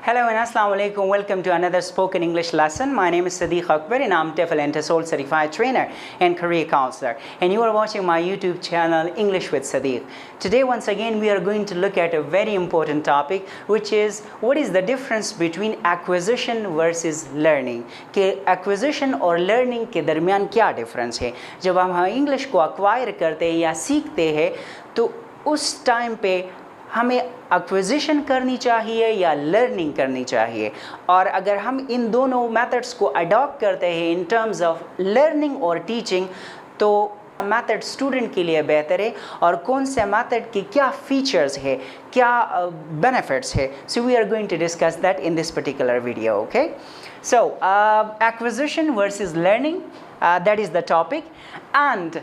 Hello and Assalamu alaikum. Welcome to another spoken English lesson. My name is Sadiq Akbar and I'm TEFL and TESOL certified trainer and career counselor. And you are watching my YouTube channel English with Sadiq. Today once again we are going to look at a very important topic, which is what is the difference between acquisition versus learning. कि acquisition और learning के दरमियान क्या difference है. जब हम English को acquire करते हैं या सीखते हैं तो उस टाइम पे हमें एक्विजिशन करनी चाहिए या लर्निंग करनी चाहिए, और अगर हम इन दोनों मेथड्स को अडॉप्ट करते हैं इन टर्म्स ऑफ लर्निंग और टीचिंग तो मेथड स्टूडेंट के लिए बेहतर है और कौन से मेथड के क्या फीचर्स है, क्या बेनिफिट्स है. So we are going to discuss that in this particular video. Okay, so acquisition versus learning, that is the topic. And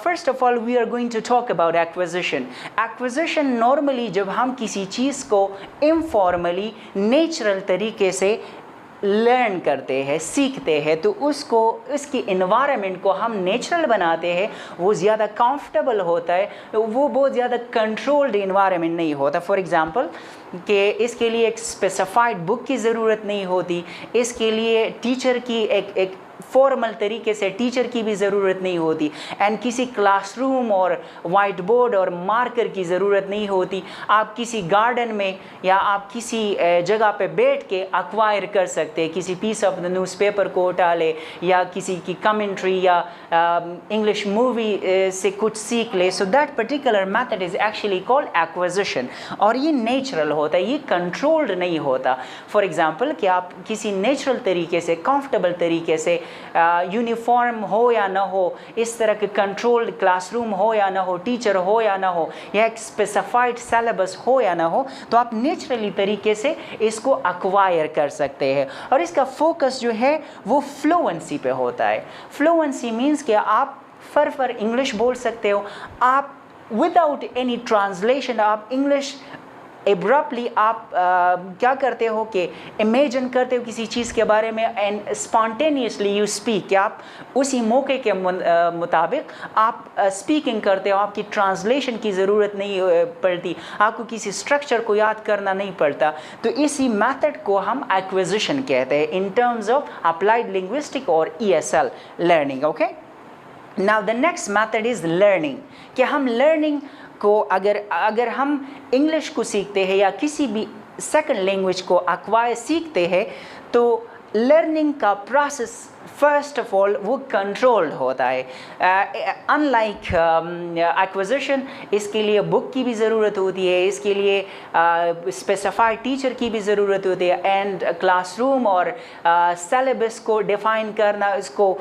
first of all, we are going to talk about acquisition. Acquisition normally जब हम किसी चीज़ को informally, natural तरीके से learn करते हैं, सीखते हैं, तो उसको उसकी environment को हम नेचुरल बनाते हैं, वो ज़्यादा कंफर्टेबल होता है, वो बहुत ज़्यादा कंट्रोल्ड environment नहीं होता. फॉर एग्ज़ाम्पल कि इसके लिए एक स्पेसिफाइड बुक की ज़रूरत नहीं होती, इसके लिए टीचर की एक फॉर्मल तरीके से टीचर की भी ज़रूरत नहीं होती, एंड किसी क्लासरूम और वाइट बोर्ड और मार्कर की ज़रूरत नहीं होती. आप किसी गार्डन में या आप किसी जगह पे बैठ के एक्वायर कर सकते हैं, किसी पीस ऑफ द न्यूज़पेपर को उठा ले या किसी की कमेंट्री या इंग्लिश मूवी से कुछ सीख ले. So that particular method is actually called acquisition, और ये नेचुरल होता है, ये कंट्रोल्ड नहीं होता. फॉर एग्ज़ाम्पल कि आप किसी नेचुरल तरीके से, कंफर्टेबल तरीके से, यूनिफॉर्म हो या ना हो, इस तरह के कंट्रोल्ड क्लासरूम हो या ना हो, टीचर हो या ना हो, या एक स्पेसिफाइड सिलेबस हो या ना हो, तो आप नेचुरली तरीके से इसको एक्वायर कर सकते हैं. और इसका फोकस जो है वो फ्लुएंसी पे होता है. फ्लुएंसी मीन्स कि आप फर इंग्लिश बोल सकते हो, आप विदाउट एनी ट्रांसलेशन आप इंग्लिश एब्रप्टली आप क्या करते हो कि इमेजिन करते हो किसी चीज़ के बारे में एंड स्पॉन्टेनियसली यू स्पीक, कि आप उसी मौके के मुताबिक आप स्पीकिंग करते हो. आपकी ट्रांसलेशन की ज़रूरत नहीं पड़ती, आपको किसी स्ट्रक्चर को याद करना नहीं पड़ता. तो इसी मेथड को हम एक्विजिशन कहते हैं in terms of applied linguistic और ESL learning. Okay, now the next method is learning, कि हम लर्निंग को अगर हम इंग्लिश को सीखते हैं या किसी भी सेकंड लैंग्वेज को एक्वायर सीखते हैं तो लर्निंग का प्रोसेस फर्स्ट ऑफ ऑल वो कंट्रोल्ड होता है. अनलाइक एक्विजिशन, इसके लिए बुक की भी ज़रूरत होती है, इसके लिए स्पेसिफाइड टीचर की भी ज़रूरत होती है, एंड क्लासरूम और सिलेबस को डिफ़ाइन करना, इसको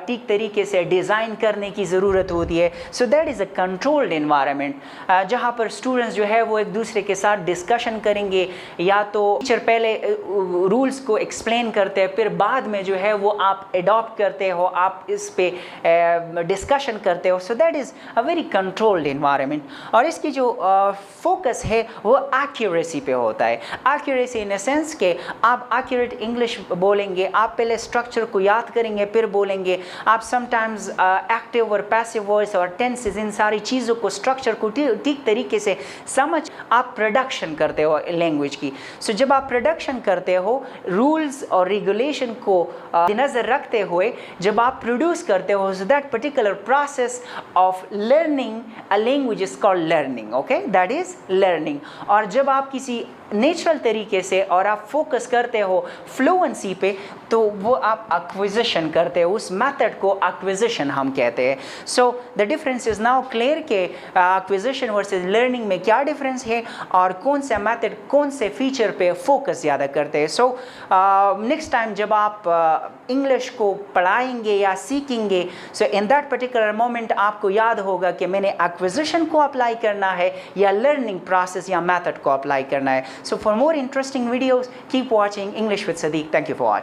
ठीक तरीके से डिज़ाइन करने की ज़रूरत होती है. So that is a controlled environment जहाँ पर स्टूडेंट्स जो है वो एक दूसरे के साथ डिस्कशन करेंगे, या तो टीचर पहले रूल्स को एक्सप्लेन करते हैं, फिर बाद में जो है वो आप अडॉप्ट करते हो, आप इस पे डिस्कशन करते हो. So that is a very controlled environment. और इसकी जो फोकस है वो एक्यूरेसी पे होता है. एक्यूरेसी इन द सेंस के आप एक्यूरेट इंग्लिश बोलेंगे, आप पहले स्ट्रक्चर को याद करेंगे फिर बोलेंगे, आप समटाइम्स एक्टिव और पैसिव वॉइस और टेंसेस, इन सारी चीज़ों को, स्ट्रक्चर को ठीक तरीके से समझ आप प्रोडक्शन करते हो लैंग्वेज की. सो जब आप प्रोडक्शन करते हो, रूल्स और रेगुलेशन को नज़र रखते हुए जब आप प्रोड्यूस करते हो, so that particular process of learning a language is called learning. Okay, that is learning. और जब आप किसी नेचुरल तरीके से और आप फोकस करते हो फ्लुएंसी पे, तो वो आप एक्विजिशन करते हो, उस मेथड को एक्विजिशन हम कहते हैं. So the difference is now clear कि एक्विजिशन वर्सेस लर्निंग में क्या डिफरेंस है और कौन से मेथड कौन से फीचर पे फोकस ज़्यादा करते हैं. सो नेक्स्ट टाइम जब आप इंग्लिश को पढ़ाएंगे या सीखेंगे, सो इन दैट पर्टिकुलर मोमेंट आपको याद होगा कि मैंने एक्विजिशन को अप्लाई करना है या लर्निंग प्रोसेस या मेथड को अप्लाई करना है. So for more interesting videos, keep watching English with Sadiq. Thank you for watching.